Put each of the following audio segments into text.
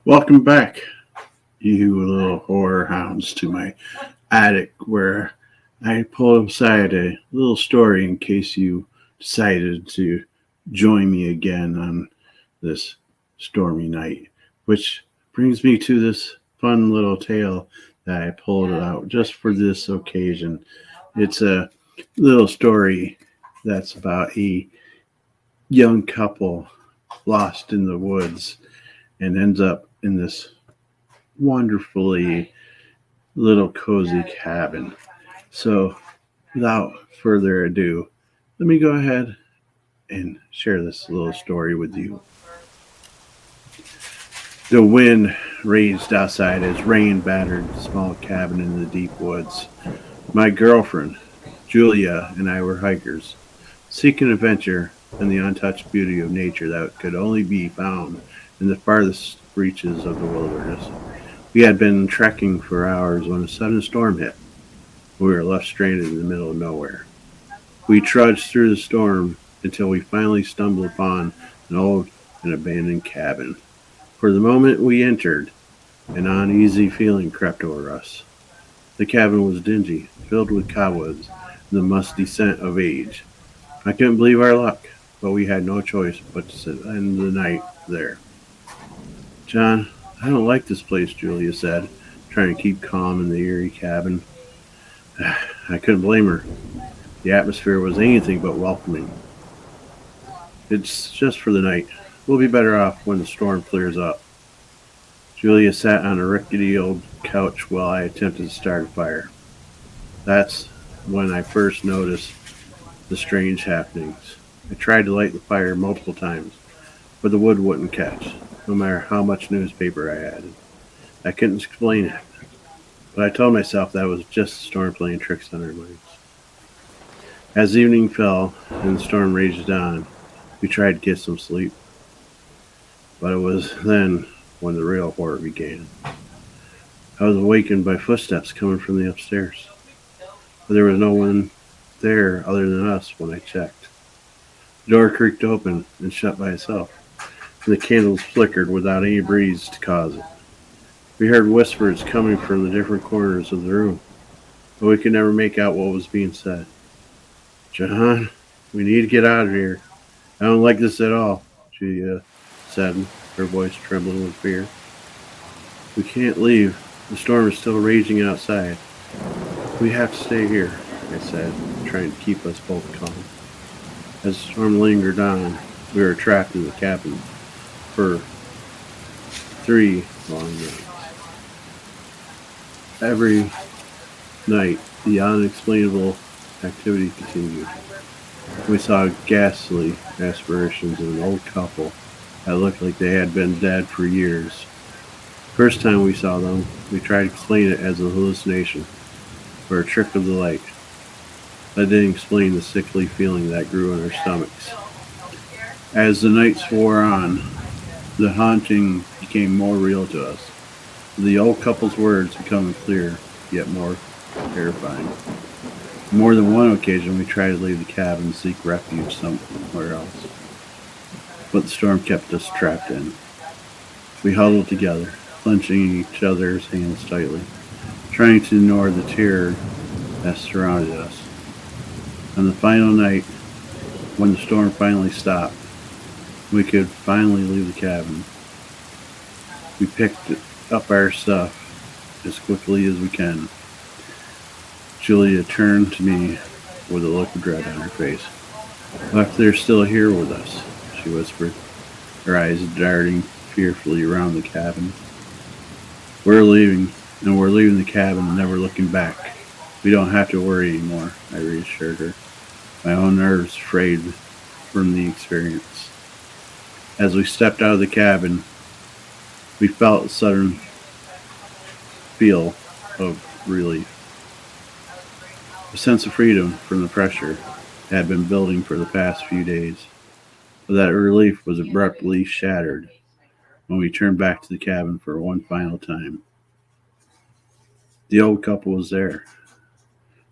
Welcome back, you little horror hounds, to my attic where I pulled aside a little story in case you decided to join me again on this stormy night. Which brings me to this fun little tale that I pulled out just for this occasion. It's a little story that's about a young couple lost in the woods and ends up in this wonderfully little cozy cabin. So, without further ado, let me go ahead and share this little story with you. The wind raged outside as rain battered the small cabin in the deep woods. My girlfriend, Julia, and I were hikers, seeking adventure and the untouched beauty of nature that could only be found in the farthest reaches of the wilderness. We had been trekking for hours when a sudden storm hit. We were left stranded in the middle of nowhere. We trudged through the storm until we finally stumbled upon an old and abandoned cabin. For the moment we entered, an uneasy feeling crept over us. The cabin was dingy, filled with cobwebs and the musty scent of age. I couldn't believe our luck, but we had no choice but to spend the night there. John, I don't like this place, Julia said, trying to keep calm in the eerie cabin. I couldn't blame her. The atmosphere was anything but welcoming. It's just for the night. We'll be better off when the storm clears up. Julia sat on a rickety old couch while I attempted to start a fire. That's when I first noticed the strange happenings. I tried to light the fire multiple times, but the wood wouldn't catch, no matter how much newspaper I added. I couldn't explain it, but I told myself that was just the storm playing tricks on our minds. As evening fell and the storm raged on, we tried to get some sleep, but it was then when the real horror began. I was awakened by footsteps coming from the upstairs, but there was no one there other than us when I checked. The door creaked open and shut by itself, and the candles flickered without any breeze to cause it. We heard whispers coming from the different corners of the room, but we could never make out what was being said. John, we need to get out of here. I don't like this at all, she said, her voice trembling with fear. We can't leave. The storm is still raging outside. We have to stay here, I said, trying to keep us both calm. As the storm lingered on, we were trapped in the cabin for 3 long nights. Every night, the unexplainable activity continued. We saw ghastly apparitions of an old couple that looked like they had been dead for years. First time we saw them, we tried to explain it as a hallucination or a trick of the light. That didn't explain the sickly feeling that grew in our stomachs. As the nights wore on, the haunting became more real to us. The old couple's words becoming clearer, yet more terrifying. On more than one occasion, we tried to leave the cabin and seek refuge somewhere else, but the storm kept us trapped in. We huddled together, clenching each other's hands tightly, trying to ignore the terror that surrounded us. On the final night, when the storm finally stopped, we could finally leave the cabin. We picked up our stuff as quickly as we can. Julia turned to me with a look of dread on her face. What if they're still here with us? She whispered, her eyes darting fearfully around the cabin. We're leaving, and we're leaving the cabin and never looking back. We don't have to worry anymore, I reassured her, my own nerves frayed from the experience. As we stepped out of the cabin, we felt a sudden feel of relief. A sense of freedom from the pressure that had been building for the past few days. But that relief was abruptly shattered when we turned back to the cabin for one final time. The old couple was there,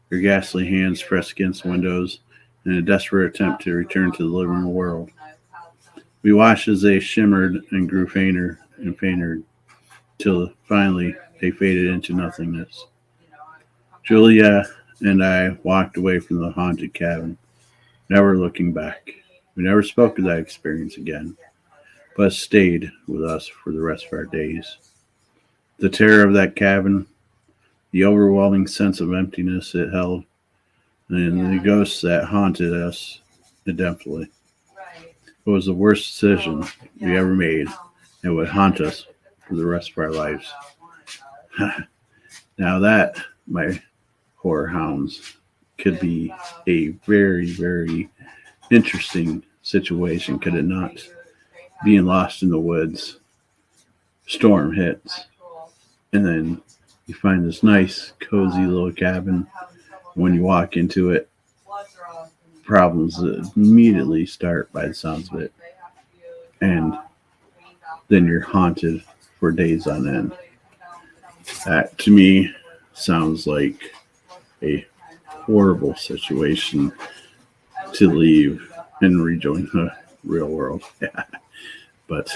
their ghastly hands pressed against the windows in a desperate attempt to return to the living world. We watched as they shimmered and grew fainter and fainter till finally they faded into nothingness. Julia and I walked away from the haunted cabin, never looking back. We never spoke of that experience again, but it stayed with us for the rest of our days. The terror of that cabin, the overwhelming sense of emptiness it held, and the ghosts that haunted us indefinitely. It was the worst decision we ever made and would haunt us for the rest of our lives. Now that, my horror hounds, could be a very, very interesting situation, could it not? Being lost in the woods, storm hits, and then you find this nice, cozy little cabin. When you walk into it, problems immediately start by the sounds of it. And then you're haunted for days on end. That, to me, sounds like a horrible situation to leave and rejoin the real world. But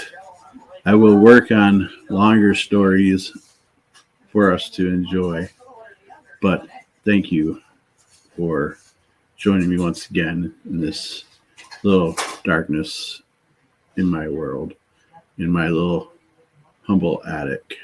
I will work on longer stories for us to enjoy. But thank you for joining me once again in this little darkness in my world, in my little humble attic.